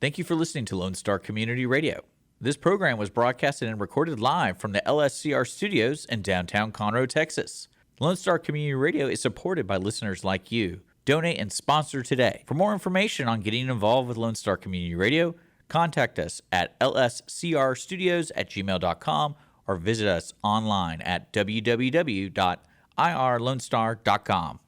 Thank you for listening to Lone Star Community Radio. This program was broadcasted and recorded live from the LSCR studios in downtown Conroe, Texas. Lone Star Community Radio is supported by listeners like you. Donate and sponsor today. For more information on getting involved with Lone Star Community Radio, contact us at lscrstudios@gmail.com or visit us online at www.irlonestar.com.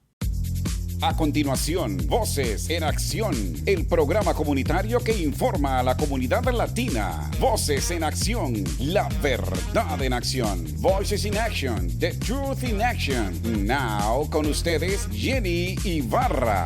A continuación, Voces en Acción, el programa comunitario que informa a la comunidad latina. Voces en Acción, la verdad en acción. Voices in Action, the truth in action. Now, con ustedes, Jenny Ibarra.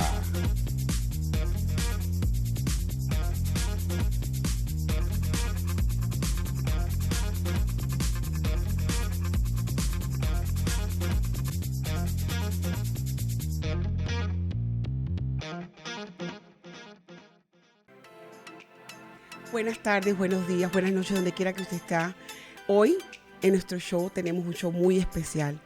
Buenas tardes, buenos días, buenas noches, donde quiera que usted está. Hoy en nuestro show tenemos un show muy especial.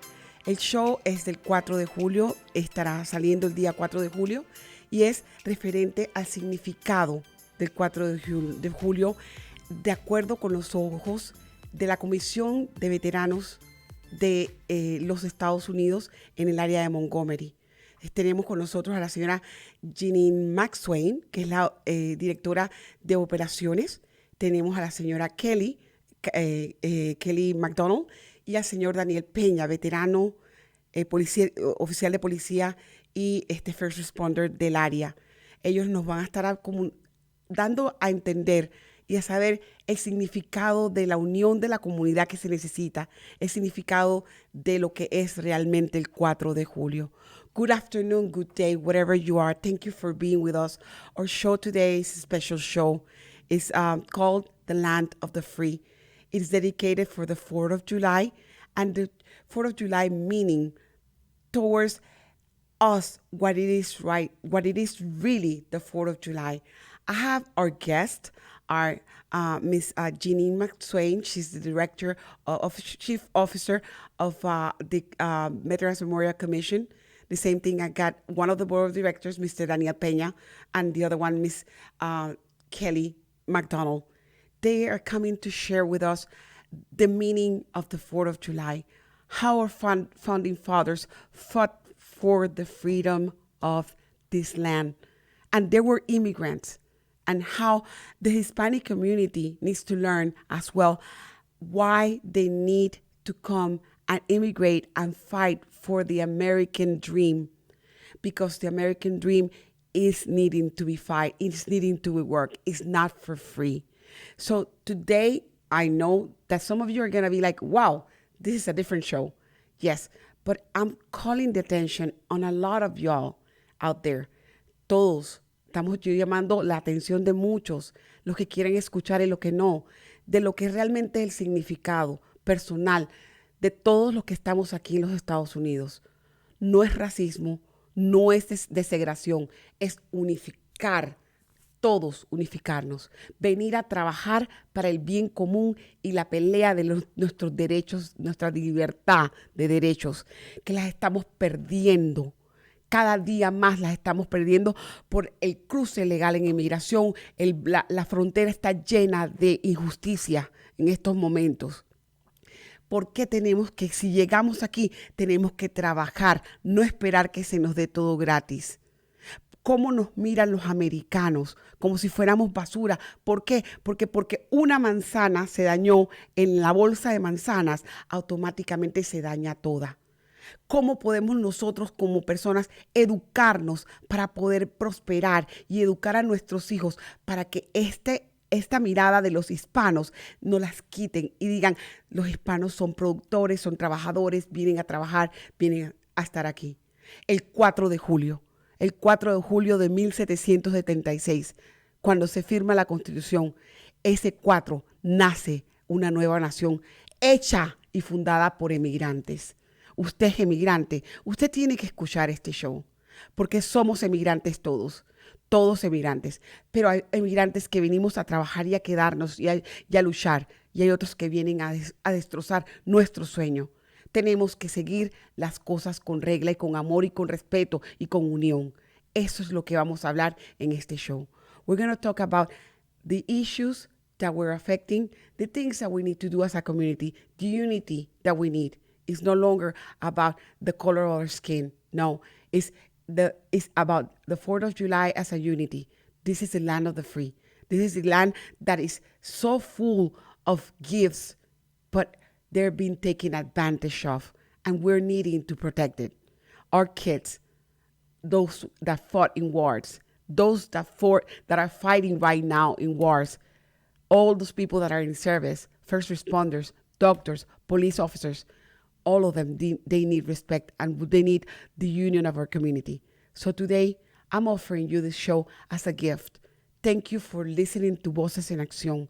El show es del 4 de julio, estará saliendo el día 4 de julio y es referente al significado del 4 de julio de acuerdo con los ojos de la Comisión de Veteranos de los Estados Unidos en el área de Montgomery. Tenemos con nosotros a la señora Janeen McSwain, que es la directora de operaciones. Tenemos a la señora Kelly McDonald y al señor Daniel Peña, veterano, oficial de policía y first responder del área. Ellos nos van a estar dando a entender y a saber el significado de la unión de la comunidad que se necesita, el significado de lo que es realmente el 4 de julio. Good afternoon, good day, wherever you are. Thank you for being with us. Our show today is a special show. It's called The Land of the Free. It is dedicated for the 4th of July, and the 4th of July meaning towards us what it is really the 4th of July. I have our guest, our Miss Janeen McSwain. She's the director chief officer of the Veterans Memorial Commission. The same thing, I got one of the board of directors, Mr. Daniel Peña, and the other one, Miss Kelly McDonald. They are coming to share with us the meaning of the 4th of July, how our founding fathers fought for the freedom of this land. And they were immigrants, and how the Hispanic community needs to learn as well why they need to come and immigrate and fight for the American dream, because the American dream is needing to be fight, it's needing to be work, it's not for free. So today, I know that some of you are gonna be like, wow, this is a different show. Yes, but I'm calling the attention on a lot of y'all out there. Todos, estamos llamando la atención de muchos, los que quieren escuchar y los que no, de lo que realmente es el significado personal de todos los que estamos aquí en los Estados Unidos. No es racismo, no es desegración, es unificar, todos unificarnos, venir a trabajar para el bien común y la pelea de nuestros derechos, nuestra libertad de derechos, que las estamos perdiendo. Cada día más las estamos perdiendo por el cruce legal en inmigración. La frontera está llena de injusticia en estos momentos. ¿Por qué tenemos que, si llegamos aquí, tenemos que trabajar, no esperar que se nos dé todo gratis? ¿Cómo nos miran los americanos? Como si fuéramos basura. ¿Por qué? Porque una manzana se dañó en la bolsa de manzanas, automáticamente se daña toda. ¿Cómo podemos nosotros como personas educarnos para poder prosperar y educar a nuestros hijos para que esta mirada de los hispanos no las quiten y digan, los hispanos son productores, son trabajadores, vienen a trabajar, vienen a estar aquí? El 4 de julio de 1776, cuando se firma la Constitución, ese 4 nace una nueva nación hecha y fundada por emigrantes. Usted es emigrante, usted tiene que escuchar este show, porque somos emigrantes todos emigrantes, pero hay emigrantes que venimos a trabajar y a quedarnos y a luchar, y hay otros que vienen a destrozar nuestro sueño. Tenemos que seguir las cosas con regla y con amor y con respeto y con unión. Eso es lo que vamos a hablar en este show. We're going to talk about the issues that we're affecting, the things that we need to do as a community, the unity that we need. It's no longer about the color of our skin. No, it's about the 4th of July as a unity. This is the land of the free. This is the land that is so full of gifts, but they're being taken advantage of, and we're needing to protect it. Our kids, those that fought in wars, those that are fighting right now in wars, all those people that are in service, first responders, doctors, police officers, all of them, they need respect, and they need the union of our community. So today, I'm offering you this show as a gift. Thank you for listening to Voces En Accíon.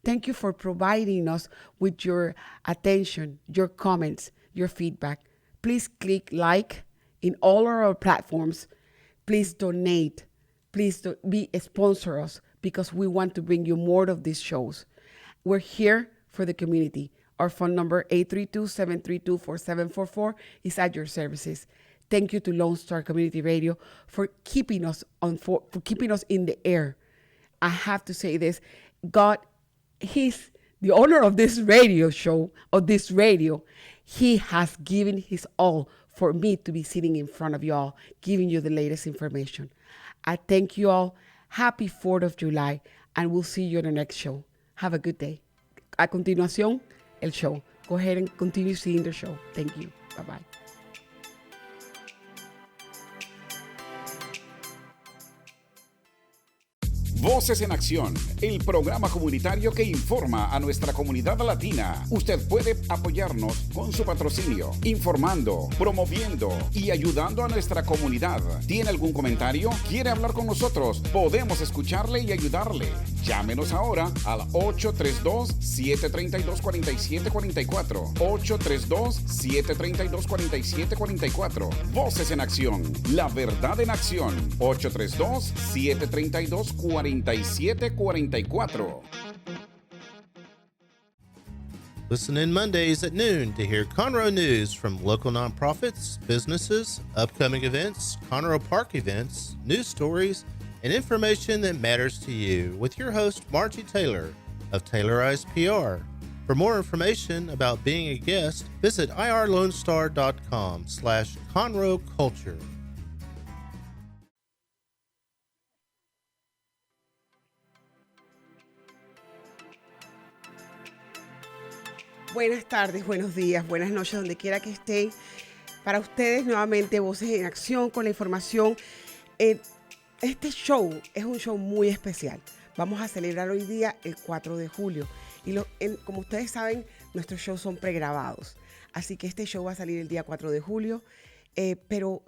Thank you for providing us with your attention, your comments, your feedback. Please click like in all our platforms. Please donate. Please sponsor us, because we want to bring you more of these shows. We're here for the community. Our phone number, 832-732-4744, is at your services. Thank you to Lone Star Community Radio for keeping us for keeping us in the air. I have to say this: God, He's the owner of this radio show, of this radio. He has given His all for me to be sitting in front of you all, giving you the latest information. I thank you all. Happy 4th of July, and we'll see you on the next show. Have a good day. A continuación, el show. Go ahead and continue seeing the show. Thank you. Bye-bye. Voces en Acción, el programa comunitario que informa a nuestra comunidad latina. Usted puede apoyarnos con su patrocinio, informando, promoviendo y ayudando a nuestra comunidad. ¿Tiene algún comentario? ¿Quiere hablar con nosotros? Podemos escucharle y ayudarle. Llámenos ahora al 832-732-4744. 832-732-4744. Voces en Acción, la verdad en acción. 832-732-4744. Listen in Mondays at noon to hear Conroe news from local nonprofits, businesses, upcoming events, Conroe Park events, news stories, and information that matters to you with your host, Margie Taylor of Taylorized PR. For more information about being a guest, visit irlonestar.com/Conroe Culture. Buenas tardes, buenos días, buenas noches, donde quiera que estén. Para ustedes, nuevamente, Voces en Acción con la información. Este show es un show muy especial. Vamos a celebrar hoy día el 4 de julio. Y como ustedes saben, nuestros shows son pregrabados. Así que este show va a salir el día 4 de julio. Pero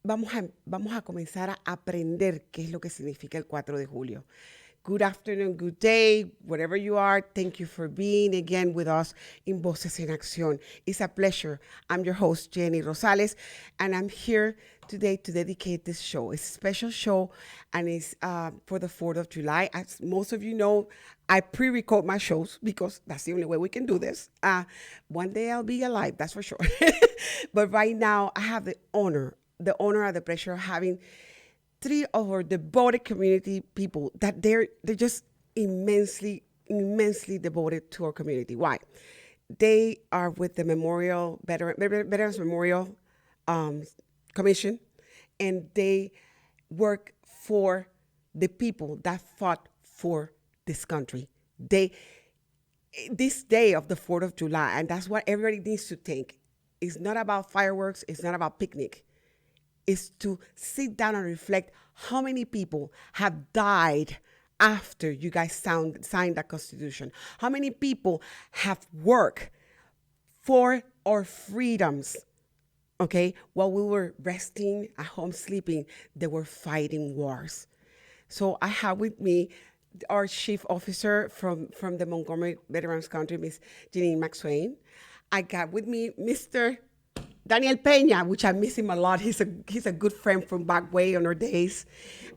vamos a comenzar a aprender qué es lo que significa el 4 de julio. Good afternoon, good day, wherever you are. Thank you for being again with us in Voces en Acción. It's a pleasure. I'm your host, Janeen Rosales, and I'm here today to dedicate this show. It's a special show, and it's for the 4th of July. As most of you know, I pre-record my shows because that's the only way we can do this. One day I'll be alive, that's for sure. But right now, I have the honor and the pleasure of having three of our devoted community people that they're just immensely devoted to our community. Why? They are with the Veterans Memorial Commission, and they work for the people that fought for this country. This day of the 4th of July, and that's what everybody needs to think. It's not about fireworks. It's not about picnic. Is to sit down and reflect how many people have died after you guys signed that Constitution. How many people have worked for our freedoms, okay? While we were resting at home sleeping, they were fighting wars. So I have with me our chief officer from the Montgomery Veterans Country, Miss Janeen McSwain. I got with me Mr. Daniel Peña, which I miss him a lot. He's a good friend from back way on our days.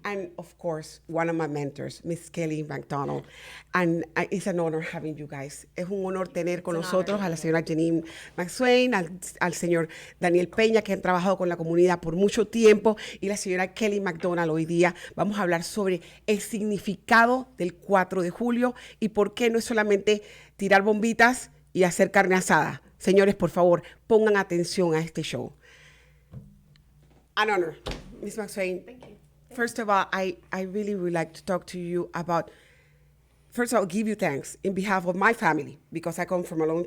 And of course, one of my mentors, Miss Kelly McDonald. And it's an honor having you guys. Es un honor tener con nosotros a la señora Janeen McSwain, al señor Daniel Peña, que han trabajado con la comunidad por mucho tiempo, y la señora Kelly McDonald. Hoy día vamos a hablar sobre el significado del 4 de julio y por qué no es solamente tirar bombitas y hacer carne asada. Señores, por favor, pongan atención a este show. An honor, Ms. McSwain. Thank you. First of all, I really would like to talk to you about, first of all, give you thanks in behalf of my family, because I come from a long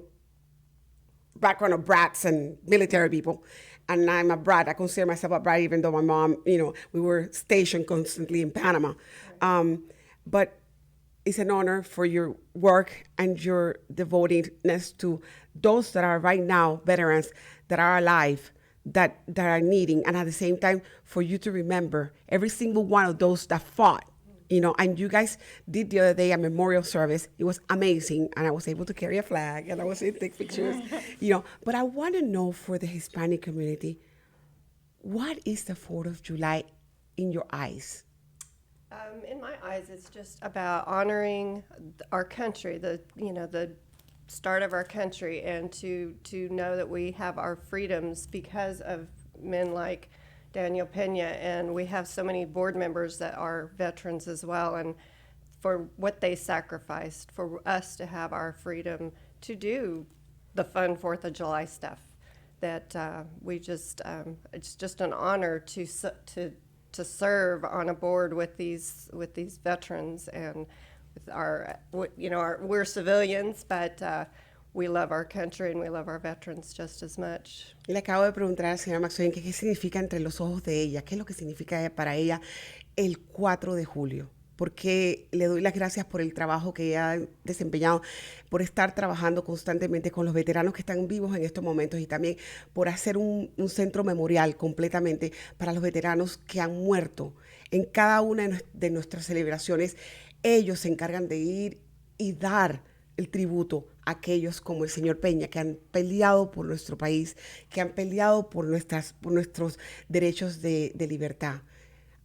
background of brats and military people. And I'm a brat. I consider myself a brat, even though my mom, we were stationed constantly in Panama. But it's an honor for your work and your devotedness to those that are right now veterans that are alive, that are needing, and at the same time for you to remember every single one of those that fought, and you guys did the other day a memorial service. It was amazing, and I was able to carry a flag, and I was able to take pictures, But I want to know, for the Hispanic community, what is the 4th of July in your eyes? In my eyes, it's just about honoring our country, the start of our country, and to know that we have our freedoms because of men like Daniel Peña, and we have so many board members that are veterans as well, and for what they sacrificed for us to have our freedom to do the fun 4th of July stuff. That it's just an honor to serve on a board with these veterans, and with we're civilians, but we love our country and we love our veterans just as much. Y le acabo de preguntar a la señora McSwain qué significa entre los ojos de ella, qué es lo que significa para ella el 4 de julio. Porque le doy las gracias por el trabajo que ella ha desempeñado, por estar trabajando constantemente con los veteranos que están vivos en estos momentos, y también por hacer un centro memorial completamente para los veteranos que han muerto. En cada una de nuestras celebraciones, ellos se encargan de ir y dar el tributo a aquellos como el señor Peña, que han peleado por nuestro país, que han peleado por nuestros derechos de libertad.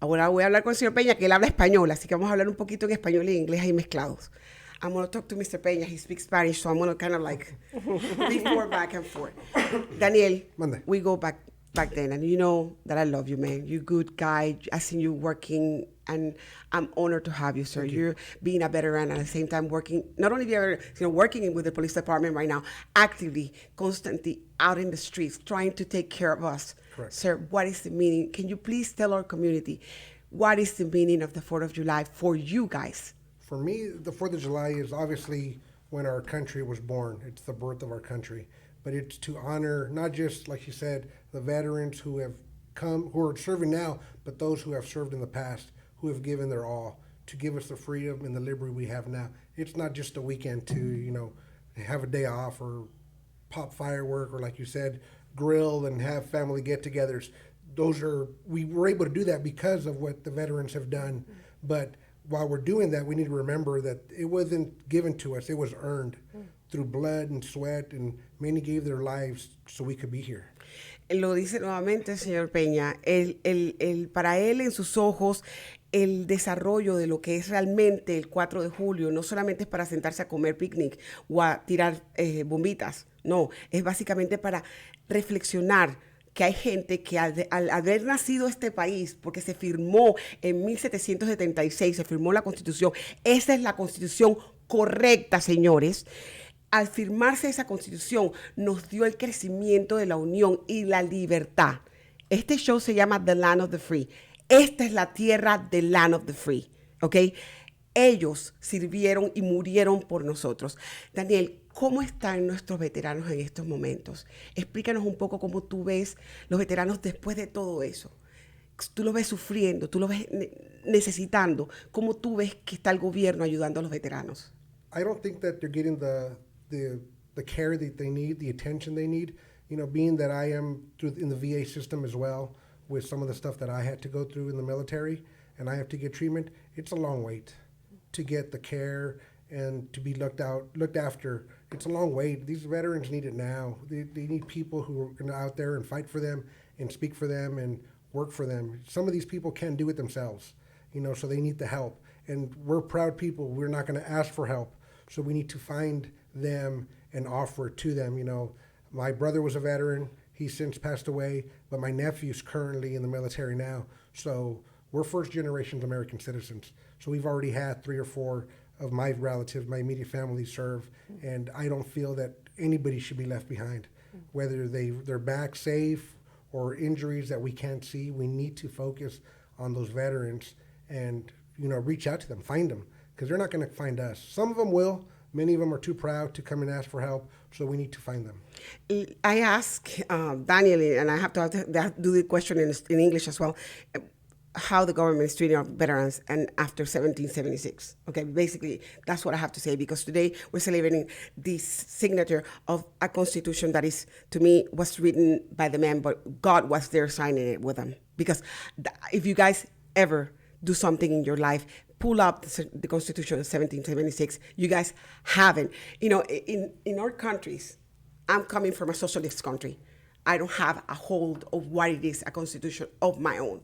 Ahora voy a hablar con el señor Peña, que él habla español, así que vamos a hablar un poquito en español y en inglés ahí mezclados. I'm going to talk to Mr. Peña. He speaks Spanish, so I'm going to kind of like before back and forth. Daniel, Mande. we go back then, and you know that I love you, man. You're a good guy. I seen you working, and I'm honored to have you, sir. You're being a veteran, and at the same time working, not only working with the police department right now, actively, constantly out in the streets, trying to take care of us. Correct. Sir, what is the meaning? Can you please tell our community what is the meaning of the 4th of July for you guys? For me, the 4th of July is obviously when our country was born. It's the birth of our country. But it's to honor not just, like you said, the veterans who have come, who are serving now, but those who have served in the past, who have given their all to give us the freedom and the liberty we have now. It's not just a weekend to, have a day off or pop firework or, like you said, grill and have family get-togethers. We were able to do that because of what the veterans have done. But while we're doing that, we need to remember that it wasn't given to us. It was earned through blood and sweat, and many gave their lives so we could be here. Lo dice nuevamente, señor Peña. Para él, en sus ojos, el desarrollo de lo que es realmente el 4 de julio no solamente es para sentarse a comer picnic o a tirar bombitas. No, es básicamente para reflexionar que hay gente que al haber nacido este país, porque se firmó en 1776, se firmó la Constitución, esa es la Constitución correcta, señores. Al firmarse esa Constitución, nos dio el crecimiento de la unión y la libertad. Este show se llama The Land of the Free. Esta es la tierra del Land of the Free, ¿ok? Ellos sirvieron y murieron por nosotros. Daniel, ¿cómo están nuestros veteranos en estos momentos? Explícanos un poco cómo tú ves los veteranos después de todo eso. Tú los ves sufriendo, tú los ves necesitando. ¿Cómo tú ves que está el gobierno ayudando a los veteranos? I don't think that they're getting the care that they need, the attention they need. Being that I am in the VA system as well, with some of the stuff that I had to go through in the military, and I have to get treatment, it's a long wait to get the care and to be looked after. It's a long wait. These veterans need it now. They need people who are going to out there and fight for them and speak for them and work for them. Some of these people can't do it themselves, so they need the help. And we're proud people. We're not going to ask for help. So we need to find them and offer it to them. My brother was a veteran. He's since passed away, but my nephew's currently in the military now. So we're first generation American citizens. So we've already had 3 or 4 of my relatives, my immediate family serve, and I don't feel that anybody should be left behind. Whether they're back safe or injuries that we can't see, we need to focus on those veterans and reach out to them, find them, because they're not going to find us. Some of them will. Many of them are too proud to come and ask for help, so we need to find them. I asked Daniel, and I have to do the question in English as well, how the government is treating our veterans and after 1776. Okay, basically, that's what I have to say, because today we're celebrating the signature of a constitution that is, to me, was written by the man, but God was there signing it with them. Because if you guys ever do something in your life, pull up the Constitution of 1776. You guys haven't. In our countries, I'm coming from a socialist country. I don't have a hold of what it is, a constitution of my own.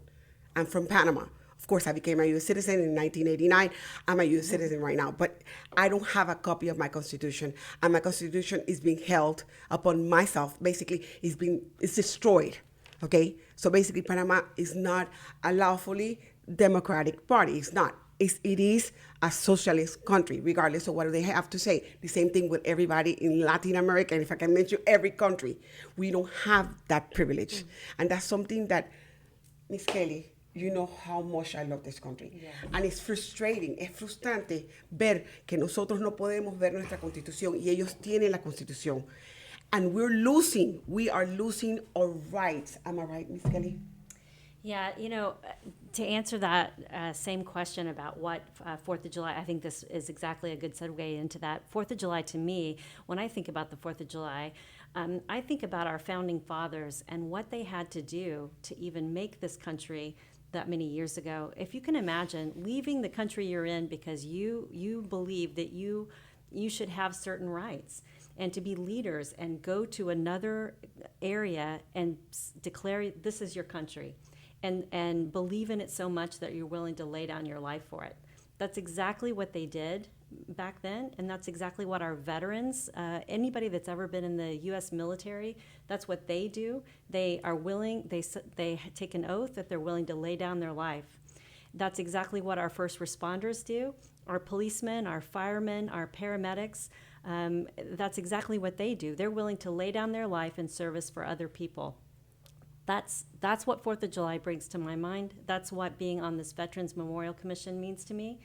I'm from Panama. Of course, I became a U.S. citizen in 1989. I'm a U.S. citizen right now, but I don't have a copy of my constitution, and my constitution is being held upon myself. Basically, it's destroyed. Okay, so basically, Panama is not a lawfully democratic party. It's not. It is a socialist country, regardless of what they have to say. The same thing with everybody in Latin America, and if I can mention every country, we don't have that privilege. And that's something that, Miss Kelly, you know how much I love this country. Yeah. And it's frustrating, es frustrante ver que nosotros no podemos ver nuestra constitución y ellos tienen la constitución. And we are losing our rights. Am I right, Miss Kelly? Yeah, to answer that same question about what 4th of July, I think this is exactly a good segue into that. 4th of July, to me, when I think about the 4th of July, I think about our founding fathers and what they had to do to even make this country that many years ago. If you can imagine leaving the country you're in because you believe that you should have certain rights, and to be leaders and go to another area and declare this is your country. And believe in it so much that you're willing to lay down your life for it. That's exactly what they did back then, and that's exactly what our veterans, anybody that's ever been in the U.S. military, that's what they do. They are willing, they take an oath that they're willing to lay down their life. That's exactly what our first responders do. Our policemen, our firemen, our paramedics, that's exactly what they do. They're willing to lay down their life in service for other people. That's what 4th of July brings to my mind. That's what being on this Veterans Memorial Commission means to me.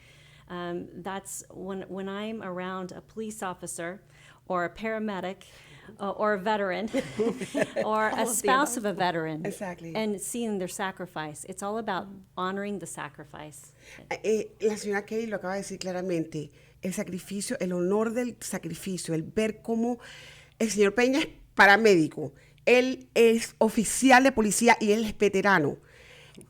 That's when I'm around a police officer or a paramedic or a veteran or a spouse of a veteran. Exactly. And seeing their sacrifice. It's all about honoring the sacrifice. La señora Kelly lo acaba de decir claramente. El sacrificio, el honor del sacrificio, el ver cómo el señor Peña es paramédico. Él es oficial de policía y él es veterano.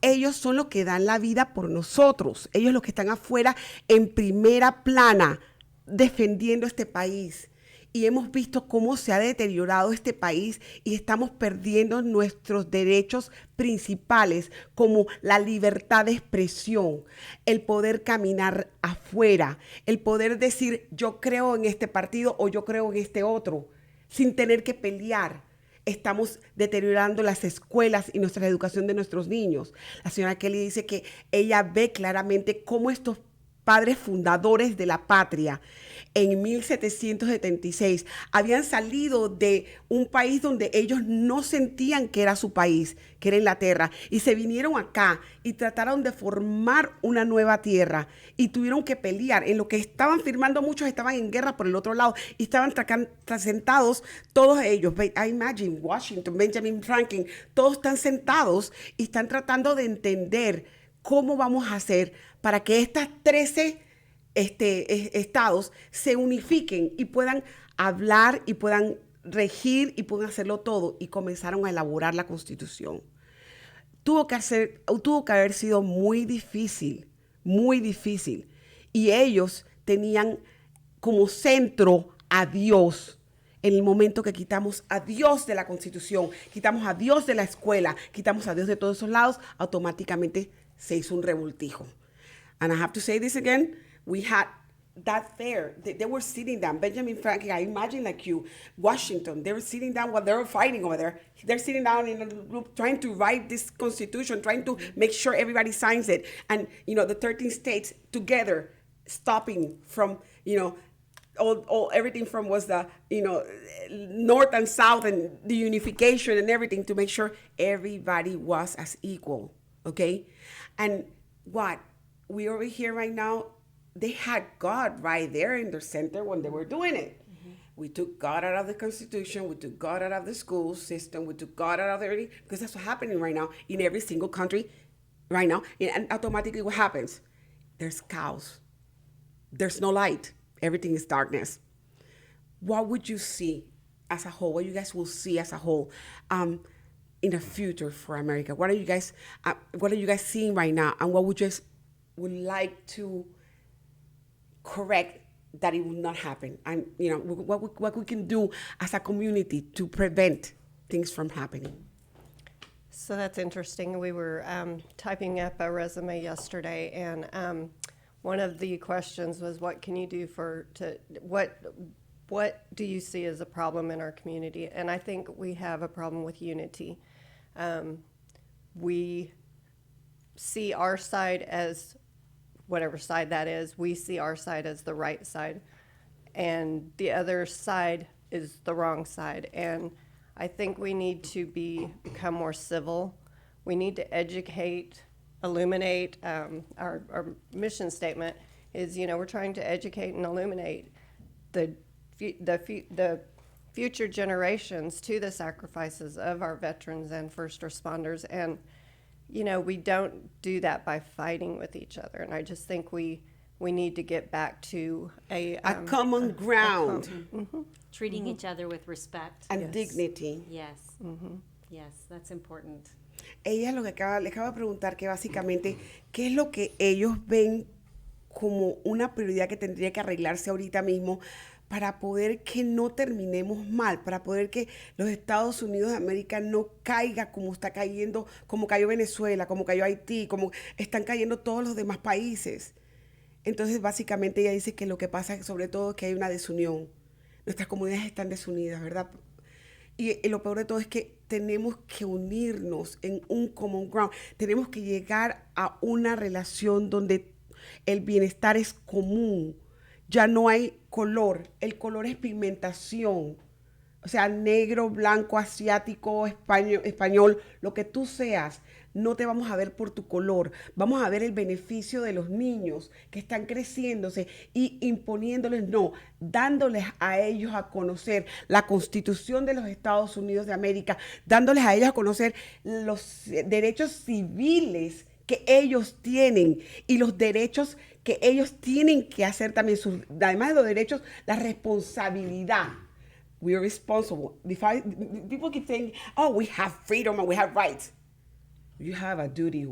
Ellos son los que dan la vida por nosotros. Ellos los que están afuera en primera plana defendiendo este país. Y hemos visto cómo se ha deteriorado este país y estamos perdiendo nuestros derechos principales como la libertad de expresión, el poder caminar afuera, el poder decir yo creo en este partido o yo creo en este otro, sin tener que pelear. Estamos deteriorando las escuelas y nuestra educación de nuestros niños. La señora Kelly dice que ella ve claramente cómo estos padres fundadores de la patria en 1776 habían salido de un país donde ellos no sentían que era su país, que era Inglaterra, y se vinieron acá y trataron de formar una nueva tierra y tuvieron que pelear. En lo que estaban firmando, muchos estaban en guerra por el otro lado y estaban sentados todos ellos. I imagine Washington, Benjamin Franklin, todos están sentados y están tratando de entender cómo vamos a hacer para que estas 13 estados se unifiquen y puedan hablar y puedan regir y puedan hacerlo todo. Y comenzaron a elaborar la Constitución. Tuvo que haber sido muy difícil. Y ellos tenían como centro a Dios. En el momento que quitamos a Dios de la Constitución, quitamos a Dios de la escuela, quitamos a Dios de todos esos lados, automáticamente se hizo un revoltijo. And I have to say this again, we had that there. They were sitting down. Benjamin Franklin, I imagine like you, Washington, they were sitting down while they were fighting over there. They're sitting down in a group trying to write this constitution, trying to make sure everybody signs it. And, the 13 states together stopping from, all everything from was the, north and south and the unification and everything to make sure everybody was as equal, okay? And what we over here right now, they had God right there in the center when they were doing it. Mm-hmm. We took God out of the Constitution, we took God out of the school system, we took God out of everything, because that's what's happening right now in every single country right now. And automatically what happens? There's chaos. There's no light. Everything is darkness. What would you see as a whole? What you guys will see as a whole in the future for America? What are you guys seeing right now? And what would you guys would like to correct that it will not happen? And what we can do as a community to prevent things from happening. So that's interesting. We were typing up a resume yesterday, and one of the questions was, what can you do what do you see as a problem in our community? And I think we have a problem with unity. We see our side as whatever side that is. We see our side as the right side, and the other side is the wrong side. And I think we need to become more civil. We need to educate, illuminate. Our mission statement is, we're trying to educate and illuminate the future generations to the sacrifices of our veterans and first responders. And, we don't do that by fighting with each other. And I just think we need to get back to a common ground. Treating each other with respect. And dignity. Yes. Yes, that's important. Ella le acaba de preguntar que básicamente, ¿qué es lo que ellos ven como una prioridad que tendría que arreglarse ahorita mismo para poder que no terminemos mal, para poder que los Estados Unidos de América no caiga como está cayendo, como cayó Venezuela, como cayó Haití, como están cayendo todos los demás países? Entonces, básicamente, ella dice que lo que pasa sobre todo es que hay una desunión. Nuestras comunidades están desunidas, ¿verdad? Y lo peor de todo es que tenemos que unirnos en un common ground. Tenemos que llegar a una relación donde el bienestar es común. Ya no hay color. El color es pigmentación. O sea, negro, blanco, asiático, español, lo que tú seas. No te vamos a ver por tu color. Vamos a ver el beneficio de los niños que están creciéndose y imponiéndoles, no, dándoles a ellos a conocer la Constitución de los Estados Unidos de América, dándoles a ellos a conocer los derechos civiles que ellos tienen y los derechos que ellos tienen que hacer también, además de los derechos, la responsabilidad. We are responsible. People keep saying, oh, we have freedom and we have rights. You have a duty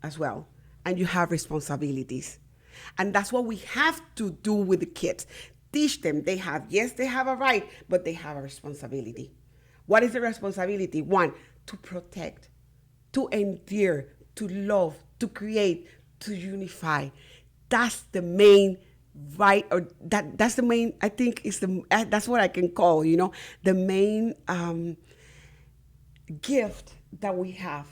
as well, and you have responsibilities. And that's what we have to do with the kids. Teach them they have a right, but they have a responsibility. What is the responsibility? One, to protect, to endure, to love, to create, to unify. That's the main right, or that's the main, I think is that's what I can call, the main gift that we have,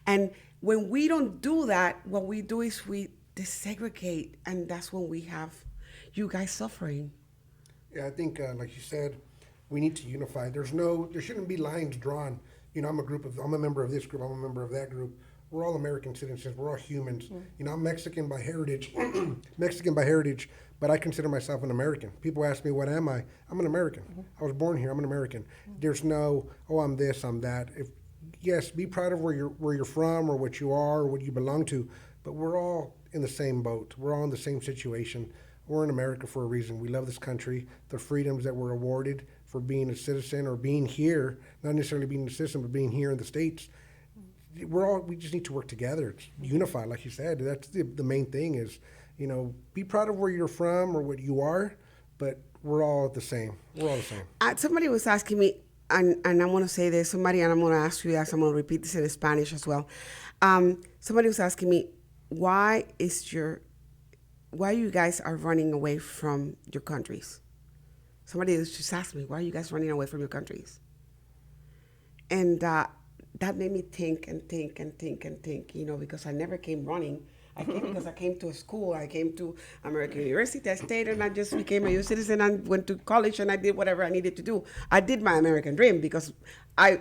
and when we don't do that, what we do is we desegregate, and that's when we have you guys suffering. Yeah, I think, like you said, we need to unify. There shouldn't be lines drawn. I'm a member of this group, I'm a member of that group. We're all American citizens. We're all humans. I'm Mexican by heritage, but I consider myself an American. People ask me, what am I? I'm an American. I was born here. I'm an American. There's no, I'm this, I'm that. Yes, be proud of where you're from or what you are or what you belong to, but we're all in the same boat. We're all in the same situation. We're in America for a reason. We love this country, the freedoms that we're awarded for being a citizen or being here, not necessarily being a citizen, but being here in the States. We just need to work together, unify, like you said. That's the main thing is you know, be proud of where you're from or what you are, but we're all the same. We're all the same. Somebody was asking me, and I want to say this, somebody, and I'm going to ask you this, I'm going to repeat this in Spanish as well. Somebody was asking me, why you guys are running away from your countries? Somebody just asked me, why are you guys running away from your countries? And that made me think, you know, because I never came running. I came because I came to a school. I came to American University. I stayed and I just became a U.S. citizen and went to college and I did whatever I needed to do. I did my American dream because I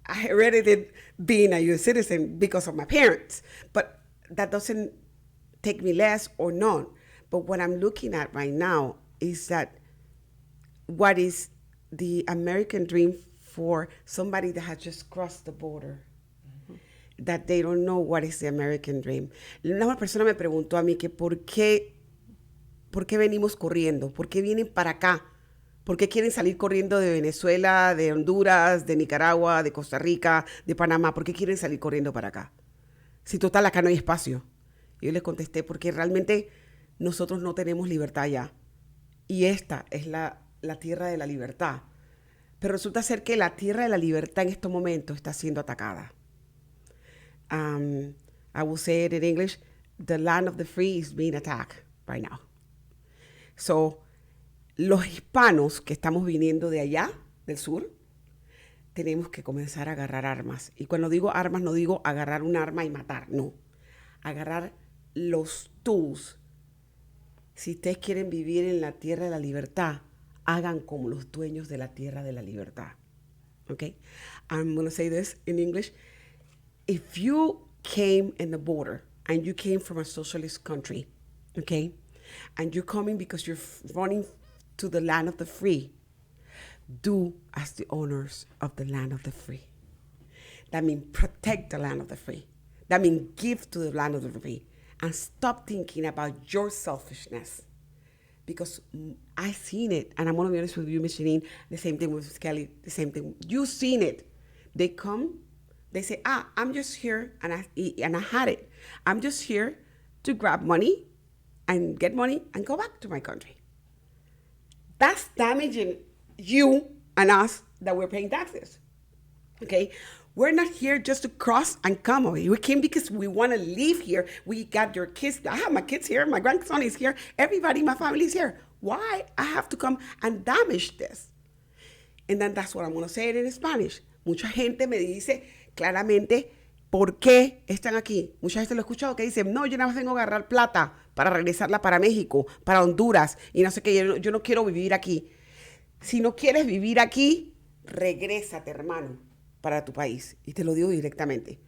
heredited being a U.S. citizen because of my parents. But that doesn't take me less or none. But what I'm looking at right now is that what is the American dream for somebody that has just crossed the border, that they don't know what is the American dream. Una persona me preguntó a mí que por qué venimos corriendo, por qué vienen para acá, por qué quieren salir corriendo de Venezuela, de Honduras, de Nicaragua, de Costa Rica, de Panamá, por qué quieren salir corriendo para acá. Si total acá no hay espacio. Yo les contesté porque realmente nosotros no tenemos libertad allá. Y esta es la tierra de la libertad. Pero resulta ser que la tierra de la libertad en estos momentos está siendo atacada. I will say it in English, the land of the free is being attacked right now. So, los hispanos que estamos viniendo de allá, del sur, tenemos que comenzar a agarrar armas. Y cuando digo armas, no digo agarrar un arma y matar, no. Agarrar los tools. Si ustedes quieren vivir en la tierra de la libertad, hagan como los dueños de la tierra de la libertad. Okay? I'm going to say this in English. If you came in the border and you came from a socialist country, okay, and you're coming because you're running to the land of the free, do as the owners of the land of the free. That means protect the land of the free. That means give to the land of the free. And stop thinking about your selfishness. Because I've seen it, and I'm going to be honest with you, Miss Janeen, the same thing with Kelly, the same thing. You've seen it. They come, they say, I'm just here, and I had it. I'm just here to grab money and get money and go back to my country. That's damaging you and us that we're paying taxes, okay? We're not here just to cross and come over. We came because we want to live here. We got your kids. I have my kids here. My grandson is here. Everybody in my family is here. Why I have to come and damage this? And then that's what I'm going to say it in Spanish. Mucha gente me dice claramente por qué están aquí. Mucha gente lo he escuchado que dice, no, yo nada más vengo a agarrar plata para regresarla para México, para Honduras, y no sé qué, yo no quiero vivir aquí. Si no quieres vivir aquí, regrésate, hermano, para tu país. Y te lo digo directamente.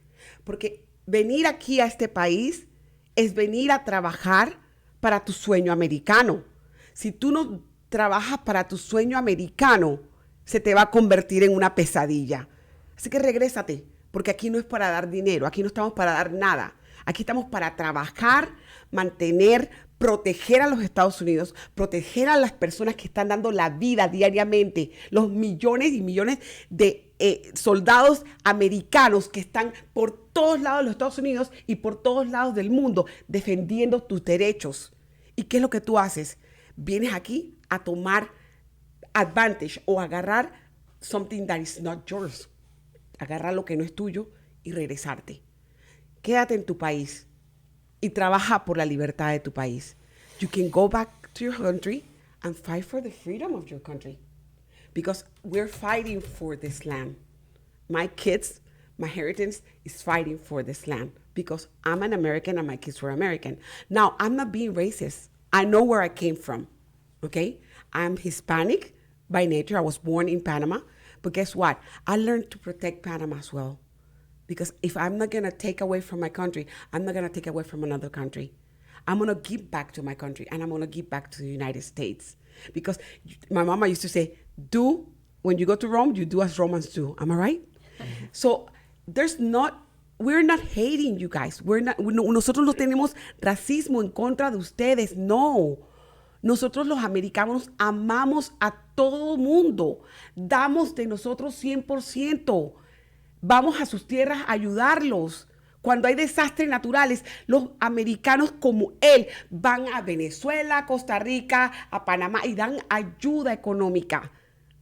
Porque venir aquí a este país es venir a trabajar para tu sueño americano. Si tú no trabajas para tu sueño americano, se te va a convertir en una pesadilla. Así que regrésate, porque aquí no es para dar dinero, aquí no estamos para dar nada. Aquí estamos para trabajar, mantener, proteger a los Estados Unidos, proteger a las personas que están dando la vida diariamente, los millones y millones de soldados americanos que están por todos lados de los Estados Unidos y por todos lados del mundo defendiendo tus derechos. ¿Y qué es lo que tú haces? Vienes aquí a tomar advantage o agarrar something that is not yours. Agarrar lo que no es tuyo y regresarte. Quédate en tu país y trabaja por la libertad de tu país. You can go back to your country and fight for the freedom of your country. Because we're fighting for this land. My kids, my heritage is fighting for this land. Because I'm an American and my kids were American. Now, I'm not being racist. I know where I came from, okay? I'm Hispanic by nature. I was born in Panama. But guess what? I learned to protect Panama as well. Because if I'm not going to take away from my country, I'm not going to take away from another country. I'm going to give back to my country, and I'm going to give back to the United States. Because my mama used to say, when you go to Rome, you do as Romans do. Am I right? Mm-hmm. So we're not hating you guys. Nosotros no tenemos racismo en contra de ustedes. No. Nosotros los americanos amamos a todo mundo. Damos de nosotros 100%. Vamos a sus tierras a ayudarlos. Cuando hay desastres naturales, los americanos como él van a Venezuela, a Costa Rica, a Panamá y dan ayuda económica,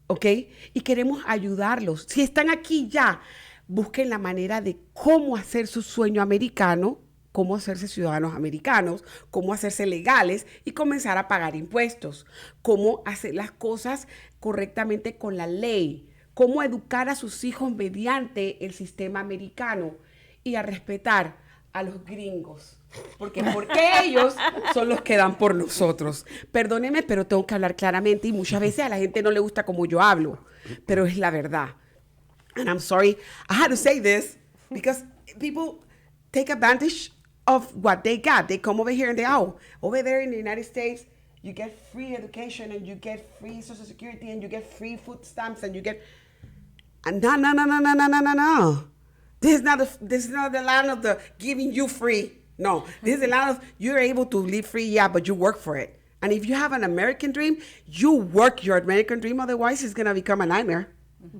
¿ok? Y queremos ayudarlos. Si están aquí ya, busquen la manera de cómo hacer su sueño americano, cómo hacerse ciudadanos americanos, cómo hacerse legales y comenzar a pagar impuestos, cómo hacer las cosas correctamente con la ley, cómo educar a sus hijos mediante el sistema americano y a respetar a los gringos. Porque ellos son los que dan por nosotros. Perdóneme, pero tengo que hablar claramente y muchas veces a la gente no le gusta como yo hablo, pero es la verdad. And I'm sorry, I had to say this because people take advantage of what they got. They come over here and over there in the United States, you get free education and you get free Social Security and you get free food stamps and you get... And no. This is not the land of the giving you free. No, this is the land of you're able to live free, yeah, but you work for it. And if you have an American dream, you work your American dream, otherwise it's going to become a nightmare. Mm-hmm.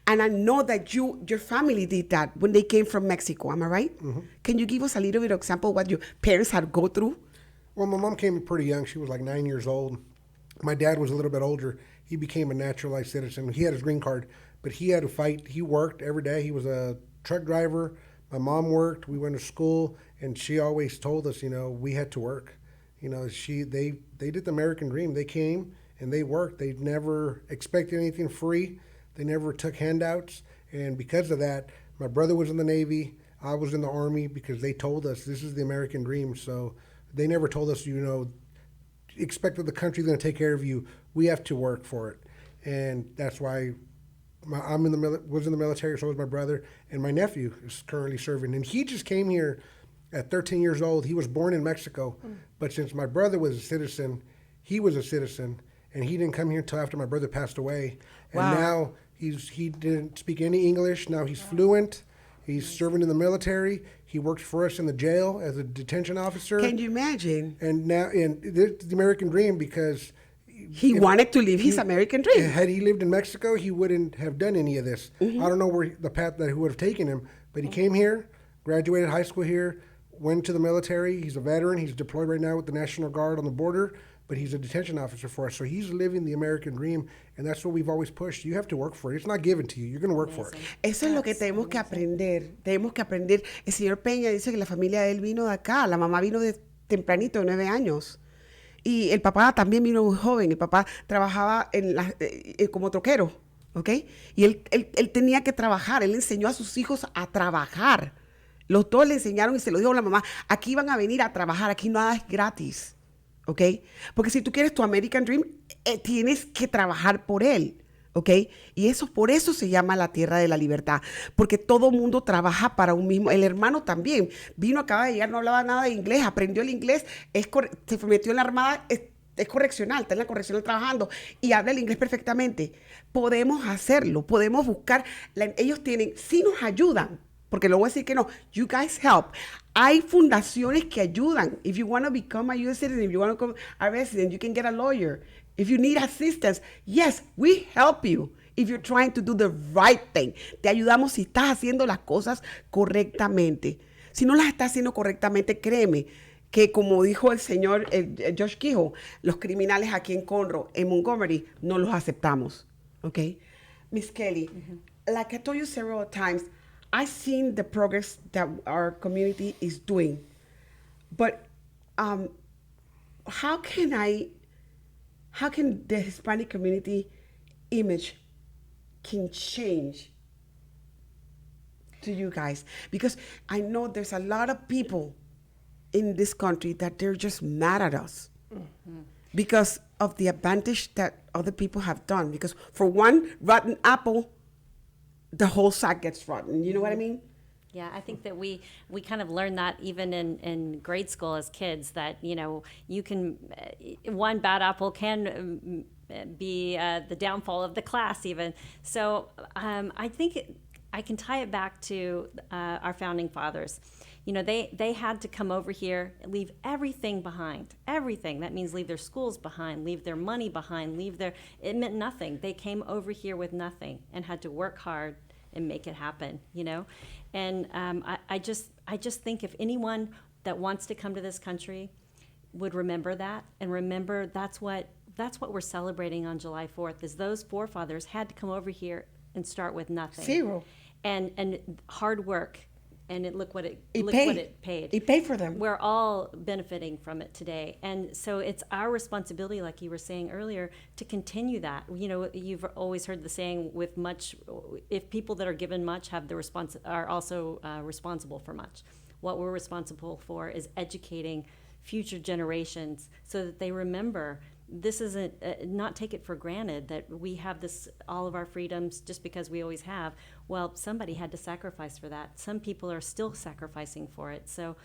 And I know that your family did that when they came from Mexico, am I right? Mm-hmm. Can you give us a little bit of example of what your parents had to go through? Well, my mom came pretty young. She was like 9 years old. My dad was a little bit older. He became a naturalized citizen. He had his green card, but he had to fight. He worked every day. He was a truck driver. My mom worked. We went to school, and she always told us, we had to work. They did the American dream. They came and they worked. They never expected anything free. They never took handouts. And because of that, my brother was in the Navy. I was in the Army because they told us this is the American dream. So they never told us, expect that the country's going to take care of you. We have to work for it. And that's why was in the military, so was my brother, and my nephew is currently serving. And he just came here at 13 years old. He was born in Mexico, but since my brother was a citizen, he was a citizen, and he didn't come here until after my brother passed away. And now he didn't speak any English. Now he's fluent. He's serving in the military. He works for us in the jail as a detention officer. Can you imagine? And this is the American dream because he wanted to live his American dream. Had he lived in Mexico, he wouldn't have done any of this. Mm-hmm. I don't know where the path that he would have taken him, but he came here, graduated high school here, went to the military. He's a veteran. He's deployed right now with the National Guard on the border, but he's a detention officer for us. So he's living the American dream, and that's what we've always pushed. You have to work for it. It's not given to you. You're going to work for it. Eso es lo que tenemos que aprender. Tenemos que aprender. El señor Peña dice que la familia de él vino de acá. La mamá vino de tempranito, de 9 años. Y el papá también vino muy joven. El papá trabajaba como troquero, ¿ok? Y él tenía que trabajar. Él enseñó a sus hijos a trabajar. Los dos le enseñaron y se lo dijo a la mamá. Aquí van a venir a trabajar. Aquí nada es gratis, ¿ok? Porque si tú quieres tu American Dream, tienes que trabajar por él, ¿ok? Y por eso se llama la tierra de la libertad. Porque todo mundo trabaja para un mismo. El hermano también. Vino, acaba de llegar, no hablaba nada de inglés, aprendió el inglés, se metió en la armada, es correccional, está en la correccional trabajando y habla el inglés perfectamente. Podemos hacerlo, podemos buscar. Ellos sí nos ayudan, porque no voy a decir que no. You guys help. Hay fundaciones que ayudan. If you want to become a U.S. citizen, if you want to become a resident, you can get a lawyer. If you need assistance, yes, we help you. If you're trying to do the right thing. Te ayudamos si estás haciendo las cosas correctamente. Si no las estás haciendo correctamente, créeme que como dijo el señor Josh Kehoe, los criminales aquí en Conroe, en Montgomery, no los aceptamos. Okay? Miss Kelly, like I told you several times, I've seen the progress that our community is doing. But how can the Hispanic community image can change to you guys? Because I know there's a lot of people in this country that they're just mad at us because of the advantage that other people have done. Because for one rotten apple, the whole sack gets rotten. You know what I mean? Yeah, I think that we kind of learned that even in grade school as kids, that, you can, one bad apple can be the downfall of the class even. So I think I can tie it back to our founding fathers. They had to come over here, leave everything behind, everything. That means leave their schools behind, leave their money behind, it meant nothing. They came over here with nothing and had to work hard and make it happen, you know? And I just think if anyone that wants to come to this country would remember that, and remember that's what we're celebrating on July 4th, is those forefathers had to come over here and start with nothing. Zero. And hard work. And look what it paid. It paid for them. We're all benefiting from it today. And so it's our responsibility, like you were saying earlier, to continue that. You know, you've always heard the saying, with much, if people that are given much are also responsible for much. What we're responsible for is educating future generations so that they remember this isn't, not take it for granted that we have all of our freedoms just because we always have. Well, somebody had to sacrifice for that. Some people are still sacrificing for it. So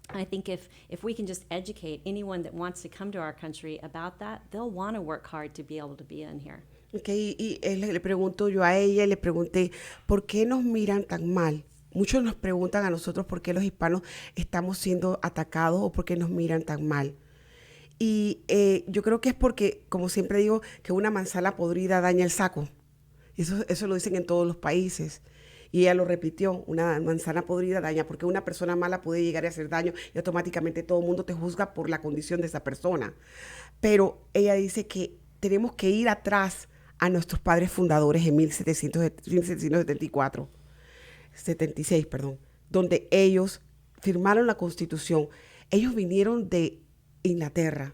I think if we can just educate anyone that wants to come to our country about that, they'll want to work hard to be able to be in here. Okay, y le pregunto yo a ella, le pregunté, ¿por qué nos miran tan mal? Muchos nos preguntan a nosotros por qué los hispanos estamos siendo atacados o por qué nos miran tan mal. Y yo creo que es porque, como siempre digo, que una manzana podrida daña el saco. Eso lo dicen en todos los países. Y ella lo repitió, una manzana podrida daña, porque una persona mala puede llegar a hacer daño y automáticamente todo el mundo te juzga por la condición de esa persona. Pero ella dice que tenemos que ir atrás a nuestros padres fundadores en 76, donde ellos firmaron la Constitución. Ellos vinieron de Inglaterra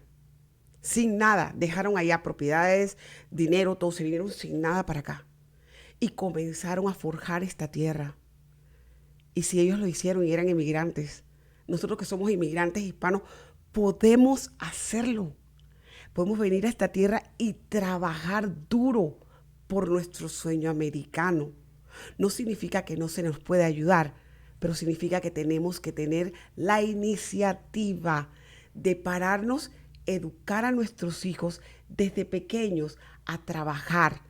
sin nada, dejaron allá propiedades, dinero, todo, se vinieron sin nada para acá y comenzaron a forjar esta tierra. Y si ellos lo hicieron y eran inmigrantes, nosotros que somos inmigrantes hispanos podemos hacerlo. Podemos venir a esta tierra y trabajar duro por nuestro sueño americano. No significa que no se nos pueda ayudar, pero significa que tenemos que tener la iniciativa de pararnos, educar a nuestros hijos desde pequeños a trabajar,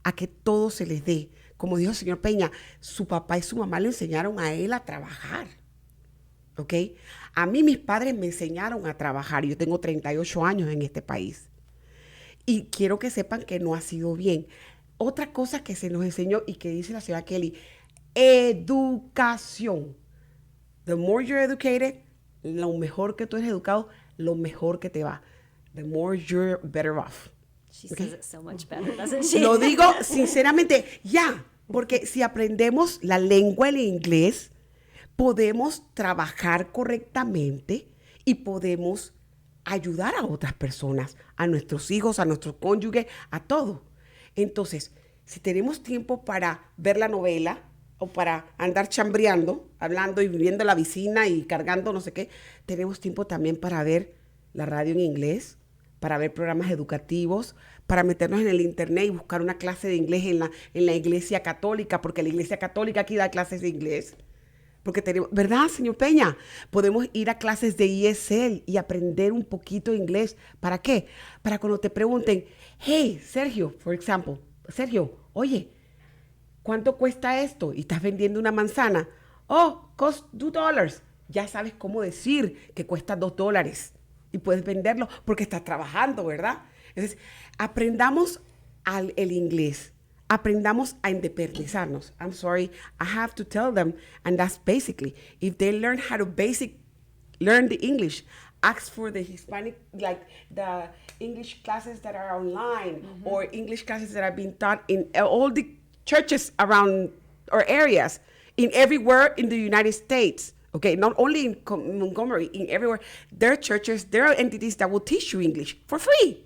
a que todo se les dé. Como dijo el señor Peña, su papá y su mamá le enseñaron a él a trabajar, ¿ok? A mí mis padres me enseñaron a trabajar. Yo tengo 38 años en este país y quiero que sepan que no ha sido bien. Otra cosa que se nos enseñó y que dice la señora Kelly, educación. The more you're educated, lo mejor que tú eres educado, lo mejor que te va. The more you're better off. She says it so much better, doesn't she? Lo digo sinceramente, porque si aprendemos la lengua del inglés, podemos trabajar correctamente y podemos ayudar a otras personas, a nuestros hijos, a nuestros cónyuges, a todo. Entonces, si tenemos tiempo para ver la novela o para andar chambreando, hablando y viviendo en la vecina y cargando no sé qué, tenemos tiempo también para ver la radio en inglés, para ver programas educativos, para meternos en el internet y buscar una clase de inglés en la iglesia católica, porque la iglesia católica aquí da clases de inglés. Porque tenemos, ¿verdad, señor Peña? Podemos ir a clases de ESL y aprender un poquito de inglés. ¿Para qué? Para cuando te pregunten, hey, Sergio, for example, Sergio, oye, ¿cuánto cuesta esto? Y estás vendiendo una manzana. Oh, cost $2. Ya sabes cómo decir que cuesta $2 y puedes venderlo porque estás trabajando, ¿verdad? Entonces, aprendamos el inglés. Aprendamos a independizarnos. I'm sorry, I have to tell them, and that's basically, if they learn how to learn the English, ask for the Hispanic, like the English classes that are online, or English classes that are being taught in all the churches around our areas, in everywhere in the United States. Okay, not only in Montgomery, in everywhere. There are churches, there are entities that will teach you English for free.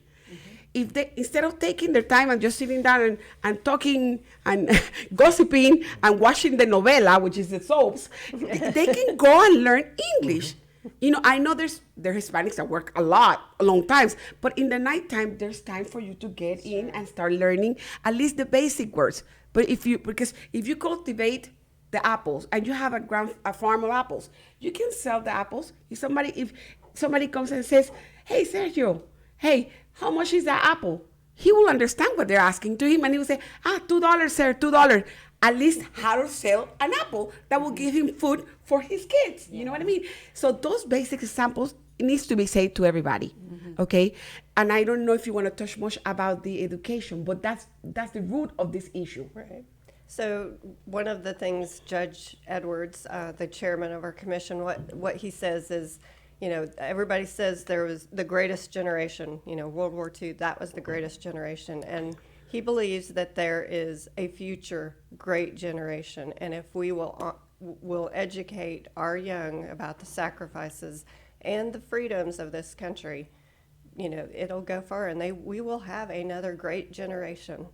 If they, instead of taking their time and just sitting down and talking and gossiping and watching the novela, which is the soaps, they can go and learn English. You know, I know there are Hispanics that work a long times, but in the nighttime, there's time for you to get in and start learning at least the basic words. But because if you cultivate the apples and you have a farm of apples, you can sell the apples. If somebody comes and says, hey, Sergio, hey, how much is that apple? He will understand what they're asking to him, and he will say, $2, sir, $2. At least how to sell an apple that will give him food for his kids. You know what I mean? So those basic examples needs to be said to everybody, okay? And I don't know if you want to touch much about the education, but that's the root of this issue. Right. So one of the things Judge Edwards, the chairman of our commission, what he says is, everybody says there was the greatest generation, World War II, that was the greatest generation. And he believes that there is a future great generation. And if we will educate our young about the sacrifices and the freedoms of this country, it'll go far, and we will have another great generation.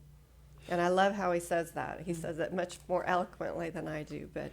And I love how he says that. He says it much more eloquently than I do, but...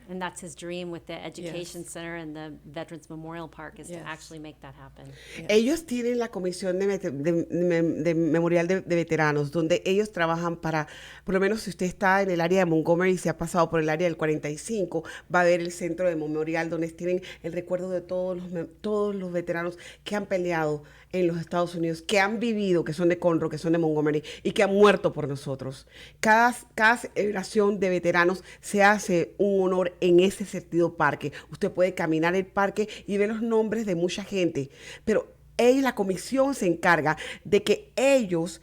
And that's his dream with the Education Yes. Center and the Veterans Memorial Park is Yes. to actually make that happen. Ellos tienen la comisión de memorial de veteranos, donde ellos trabajan para, por lo menos si usted está en el área de Montgomery y se ha pasado por el área del 45, va a ver el centro de memorial donde tienen el recuerdo de todos los veteranos que han peleado en los Estados Unidos, que han vivido, que son de Conroe, que son de Montgomery y que han muerto por nosotros. Cada celebración de veteranos se hace un honor en ese sentido parque. Usted puede caminar el parque y ver los nombres de mucha gente, pero la comisión se encarga de que ellos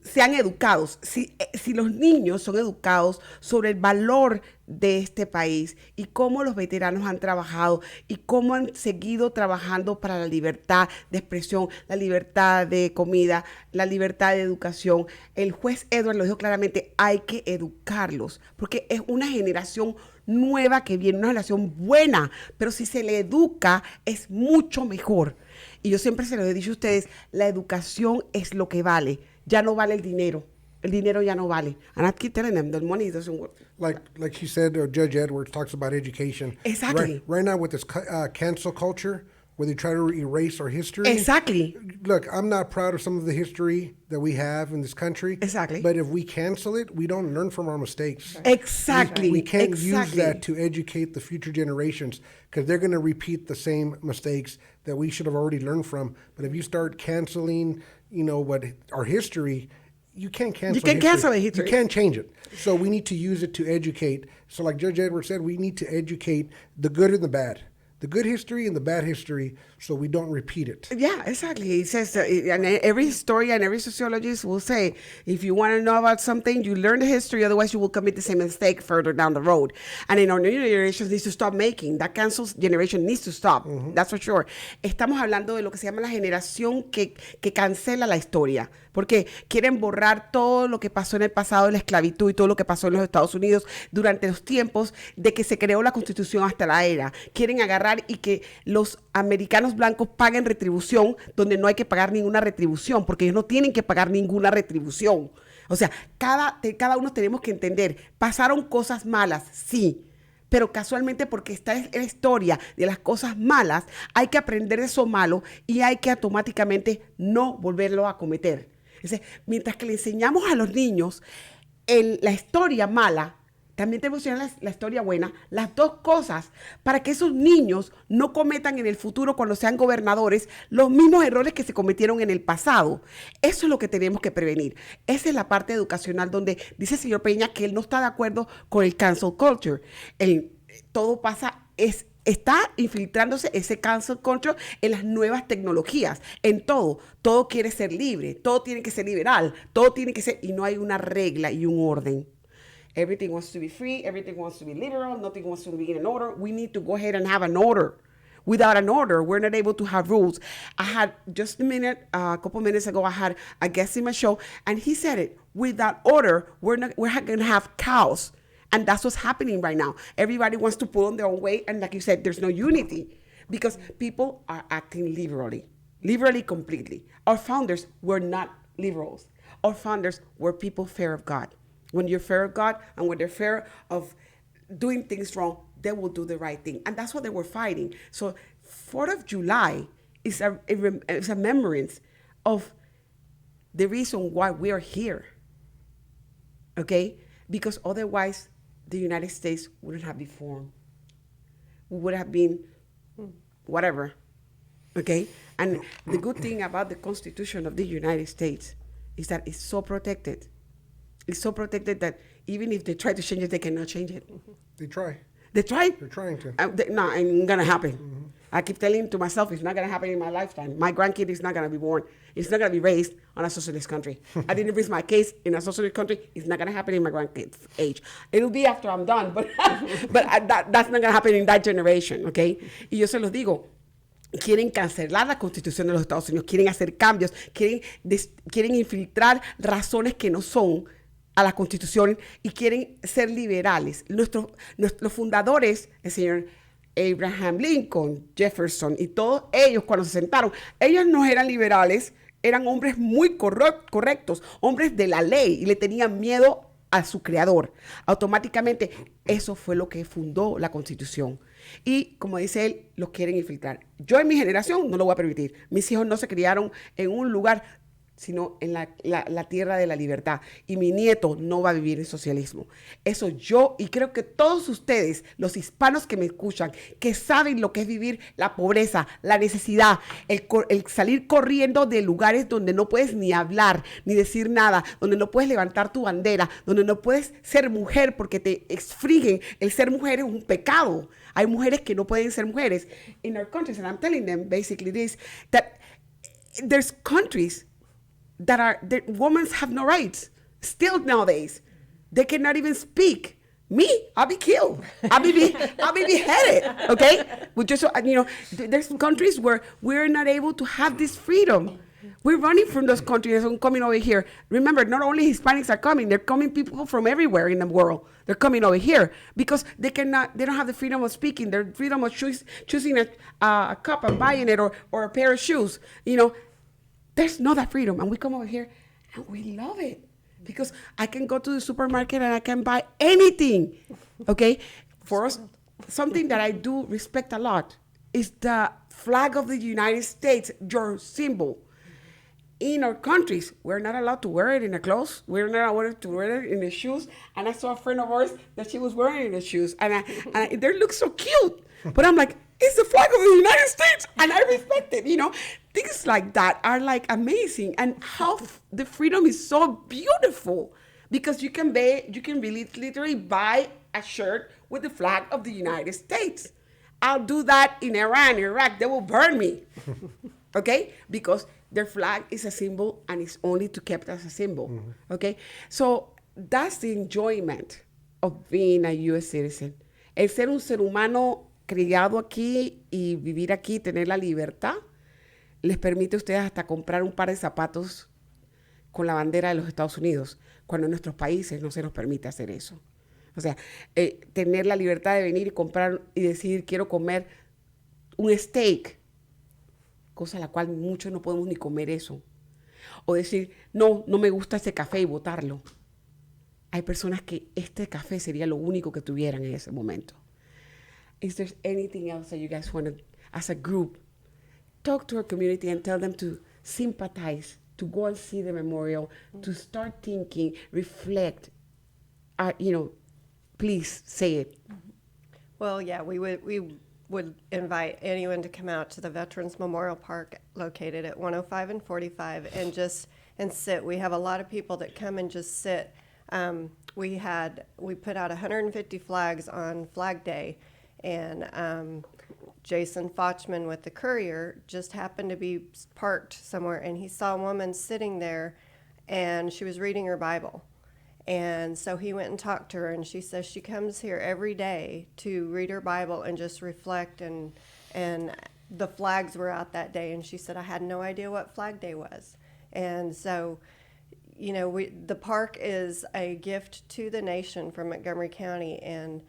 sean educados, si los niños son educados sobre el valor de este país y cómo los veteranos han trabajado y cómo han seguido trabajando para la libertad de expresión, la libertad de comida, la libertad de educación. El juez Edward lo dijo claramente, hay que educarlos, porque es una generación nueva que viene, una generación buena, pero si se le educa es mucho mejor. Y yo siempre se lo he dicho a ustedes, la educación es lo que vale. Ya no vale el dinero. El dinero ya no vale. And I keep telling them, the money doesn't work. Like she said, Judge Edwards talks about education. Exactly. Right now with this cancel culture, where they try to erase our history. Exactly. Look, I'm not proud of some of the history that we have in this country. Exactly. But if we cancel it, we don't learn from our mistakes. Exactly. We can't use that to educate the future generations, because they're going to repeat the same mistakes that we should have already learned from. But if you start canceling, what our history, you can't cancel You can't cancel history. You can't change it. So we need to use it to educate. So like Judge Edwards said, we need to educate the good and the bad. The good history and the bad history, so we don't repeat it. Yeah, exactly. He says, and every historian and every sociologist will say, if you want to know about something, you learn the history, otherwise you will commit the same mistake further down the road. And in our new generation needs to stop making. That cancel generation needs to stop. That's for sure. Estamos hablando de lo que se llama la generación que cancela la historia, porque quieren borrar todo lo que pasó en el pasado de la esclavitud y todo lo que pasó en los Estados Unidos durante los tiempos de que se creó la Constitución hasta la era. Quieren agarrar y que los americanos blancos paguen retribución donde no hay que pagar ninguna retribución, porque ellos no tienen que pagar ninguna retribución. O sea, cada uno tenemos que entender, pasaron cosas malas, sí, pero casualmente porque está en la historia de las cosas malas, hay que aprender de eso malo y hay que automáticamente no volverlo a cometer. Entonces, mientras que le enseñamos a los niños la historia mala, también tenemos que enseñar la historia buena, las dos cosas, para que esos niños no cometan en el futuro, cuando sean gobernadores, los mismos errores que se cometieron en el pasado. Eso es lo que tenemos que prevenir. Esa es la parte educacional donde dice el señor Peña que él no está de acuerdo con el cancel culture. Todo pasa, está infiltrándose ese cancel culture en las nuevas tecnologías, en todo. Todo quiere ser libre, todo tiene que ser liberal, todo tiene que ser, y no hay una regla y un orden. Everything wants to be free, everything wants to be liberal, nothing wants to be in an order. We need to go ahead and have an order. Without an order, we're not able to have rules. I had just a couple minutes ago, I had a guest in my show, and he said it. Without order, we're going to have chaos. And that's what's happening right now. Everybody wants to pull on their own way, and like you said, there's no unity because people are acting liberally completely. Our founders were not liberals. Our founders were people fear of God. When you're fear of God and when they're fear of doing things wrong, they will do the right thing. And that's what they were fighting. So 4th of July is a remembrance of the reason why we are here, okay? Because otherwise, the United States wouldn't have been formed. We would have been whatever, okay? And the good thing about the Constitution of the United States is that it's so protected. It's so protected that even if they try to change it, they cannot change it. They try. They try? They're trying to. No, ain't gonna happen. I keep telling to myself, it's not going to happen in my lifetime. My grandkid is not going to be born. It's not going to be raised on a socialist country. I didn't raise my kids in a socialist country. It's not going to happen in my grandkid's age. It'll be after I'm done, but that's not going to happen in that generation, okay? Y yo se los digo, quieren cancelar la Constitución de los Estados Unidos, quieren hacer cambios, quieren infiltrar razones que no son a la Constitución y quieren ser liberales. Los fundadores, el señor Abraham Lincoln, Jefferson y todos ellos cuando se sentaron, ellos no eran liberales, eran hombres muy correctos, hombres de la ley y le tenían miedo a su creador. Automáticamente eso fue lo que fundó la Constitución. Y como dice él, los quieren infiltrar. Yo en mi generación no lo voy a permitir. Mis hijos no se criaron en un lugar sino en la tierra de la libertad. Y mi nieto no va a vivir en socialismo. Eso yo, y creo que todos ustedes, los hispanos que me escuchan, que saben lo que es vivir la pobreza, la necesidad, el salir corriendo de lugares donde no puedes ni hablar, ni decir nada, donde no puedes levantar tu bandera, donde no puedes ser mujer porque te exfrigen. El ser mujer es un pecado. Hay mujeres que no pueden ser mujeres. In our countries, and I'm telling them basically this, that there's countries that women have no rights. Still nowadays, they cannot even speak. Me, I'll be killed. I'll be beheaded. Okay, there's countries where we're not able to have this freedom. We're running from those countries and coming over here. Remember, not only Hispanics are coming; they're coming people from everywhere in the world. They're coming over here because they don't have the freedom of speaking, the freedom of choosing a cup and buying it or a pair of shoes. There's not that freedom. And we come over here and we love it because I can go to the supermarket and I can buy anything, okay? For us, something that I do respect a lot is the flag of the United States, your symbol. In our countries, we're not allowed to wear it in the clothes. We're not allowed to wear it in the shoes. And I saw a friend of ours that she was wearing it in the shoes. And they look so cute. But I'm like, it's the flag of the United States. And I respect it, Things like that are like amazing. And how the freedom is so beautiful. Because you can really literally buy a shirt with the flag of the United States. I'll do that in Iran, Iraq. They will burn me. Okay? Because their flag is a symbol and it's only to kept as a symbol. Mm-hmm. Okay? So that's the enjoyment of being a U.S. citizen. El ser un ser humano criado aquí y vivir aquí, tener la libertad, les permite a ustedes hasta comprar un par de zapatos con la bandera de los Estados Unidos, cuando en nuestros países no se nos permite hacer eso. O sea, tener la libertad de venir y comprar y decir, quiero comer un steak, cosa a la cual muchos no podemos ni comer eso. O decir, no me gusta ese café y botarlo. Hay personas que este café sería lo único que tuvieran en ese momento. Is there anything else that you guys want to, as a group, talk to our community and tell them to sympathize, to go and see the memorial, to start thinking, reflect, please say it. Well, yeah, we would invite anyone to come out to the Veterans Memorial Park located at 105 and 45 and sit. We have a lot of people that come and just sit. We put out 150 flags on Flag Day, and Jason Fochman with the Courier just happened to be parked somewhere, and he saw a woman sitting there, and she was reading her Bible. And so he went and talked to her, and she says she comes here every day to read her Bible and just reflect, and the flags were out that day, and she said, I had no idea what Flag Day was. And so, the park is a gift to the nation from Montgomery County, and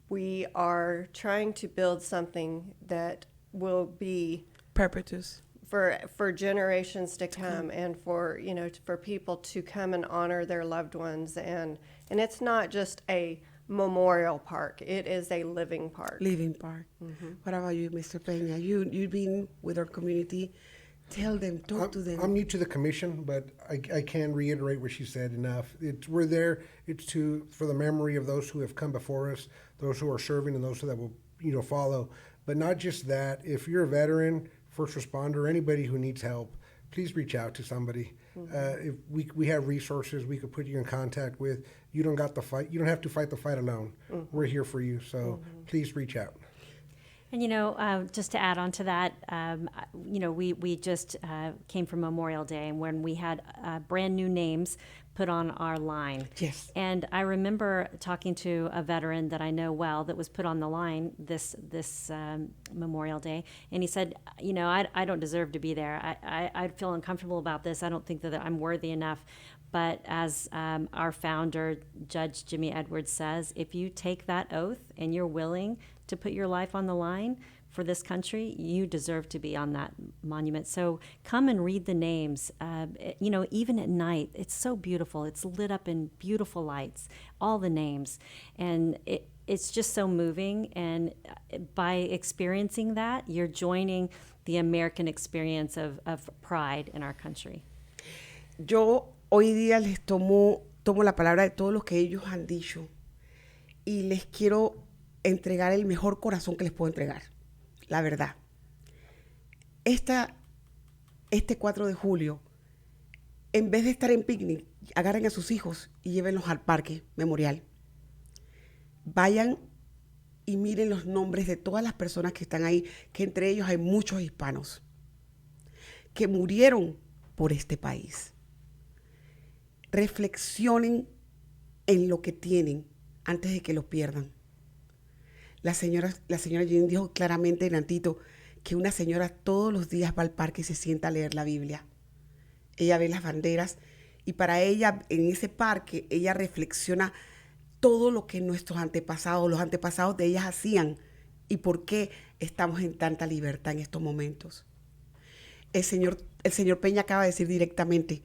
we are trying to build something that will be perpetuous for generations to come, and for people to come and honor their loved ones, and it's not just a memorial park, it is a living park. Mm-hmm. What about you, Mr. Peña? You've been with our community. Tell them, talk to them. I'm new to the commission, but I can reiterate what she said enough. We're there. It's for the memory of those who have come before us, those who are serving, and those that will follow. But not just that. If you're a veteran, first responder, anybody who needs help, please reach out to somebody. Mm-hmm. If we have resources we could put you in contact with. You don't have to fight the fight alone. Mm-hmm. We're here for you, so please reach out. And, just to add on to that, we just came from Memorial Day, and when we had brand new names put on our line. Yes. And I remember talking to a veteran that I know well that was put on the line this Memorial Day, and he said, I don't deserve to be there. I feel uncomfortable about this. I don't think that I'm worthy enough. But as our founder, Judge Jimmy Edwards, says, if you take that oath and you're willing to put your life on the line for this country, you deserve to be on that monument. So come and read the names. Even at night, it's so beautiful. It's lit up in beautiful lights, all the names. And it's just so moving. And by experiencing that, you're joining the American experience of pride in our country. Yo hoy día les tomo la palabra de todos los que ellos han dicho y les quiero entregar el mejor corazón que les puedo entregar, la verdad. Este 4 de julio, en vez de estar en picnic, agarren a sus hijos y llévenlos al parque memorial. Vayan y miren los nombres de todas las personas que están ahí, que entre ellos hay muchos hispanos, que murieron por este país. Reflexionen en lo que tienen antes de que lo pierdan. La señora Janeen dijo claramente en Antito que una señora todos los días va al parque y se sienta a leer la Biblia. Ella ve las banderas y para ella, en ese parque, ella reflexiona todo lo que nuestros antepasados, los antepasados de ellas hacían y por qué estamos en tanta libertad en estos momentos. El señor Peña acaba de decir directamente,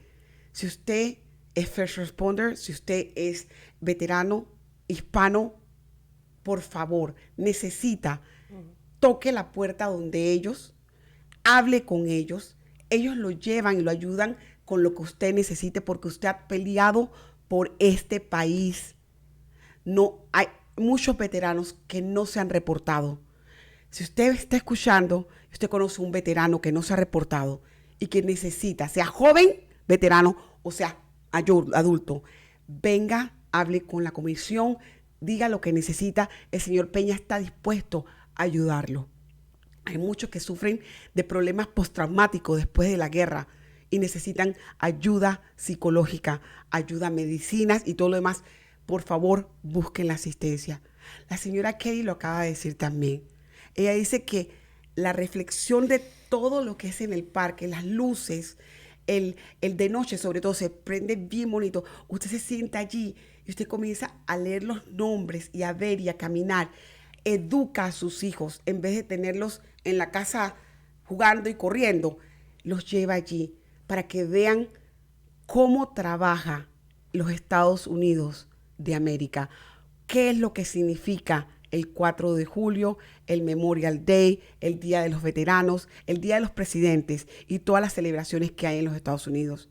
si usted es first responder, si usted es veterano, hispano, por favor, necesita, toque la puerta donde ellos, hable con ellos, ellos lo llevan y lo ayudan con lo que usted necesite porque usted ha peleado por este país. No hay muchos veteranos que no se han reportado. Si usted está escuchando, usted conoce un veterano que no se ha reportado y que necesita, sea joven, veterano o sea adulto, venga, hable con la comisión, diga lo que necesita. El señor Peña está dispuesto a ayudarlo. Hay muchos que sufren de problemas postraumáticos después de la guerra y necesitan ayuda psicológica, ayuda a medicinas y todo lo demás. Por favor, busquen la asistencia. La señora Kelly lo acaba de decir también. Ella dice que la reflexión de todo lo que es en el parque, las luces, el de noche sobre todo, se prende bien bonito. Usted se sienta allí y usted comienza a leer los nombres y a ver y a caminar. Educa a sus hijos en vez de tenerlos en la casa jugando y corriendo. Los lleva allí para que vean cómo trabaja los Estados Unidos de América. ¿Qué es lo que significa el 4 de julio, el Memorial Day, el Día de los Veteranos, el Día de los Presidentes y todas las celebraciones que hay en los Estados Unidos?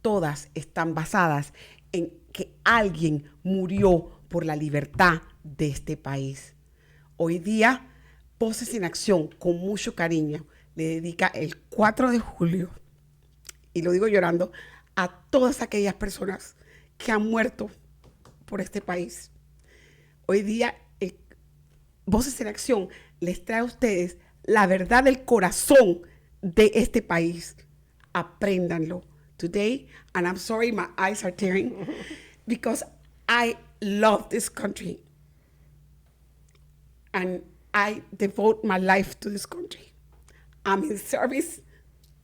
Todas están basadas en que alguien murió por la libertad de este país. Hoy día, Voces en Acción, con mucho cariño, le dedica el 4 de julio, y lo digo llorando, a todas aquellas personas que han muerto por este país. Hoy día, Voces en Acción les trae a ustedes la verdad del corazón de este país. Apréndanlo. Today, and I'm sorry my eyes are tearing, because I love this country. And I devote my life to this country. I'm in service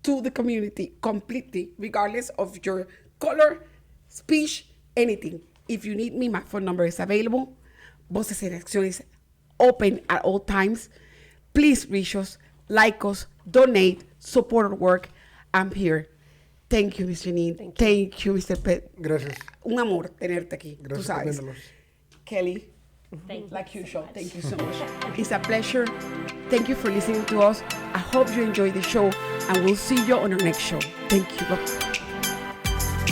to the community completely, regardless of your color, speech, anything. If you need me, my phone number is available. Voces en Acción is open at all times. Please reach us, like us, donate, support our work. I'm here. Thank you, Ms. Janeen. Thank you, Mr. Pett. Gracias. Un amor tenerte aquí. Gracias tú sabes. por tenerlos. Kelly, Thank like you usual, so much. thank you so much. It's a pleasure. Thank you for listening to us. I hope you enjoyed the show, and we'll see you on our next show. Thank you. Bye.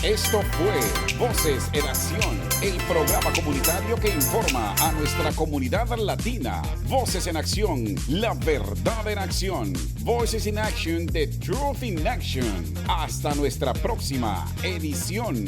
Esto fue Voces en Acción, el programa comunitario que informa a nuestra comunidad latina. Voces en Acción, la verdad en acción. Voices in Action, the truth in action. Hasta nuestra próxima edición.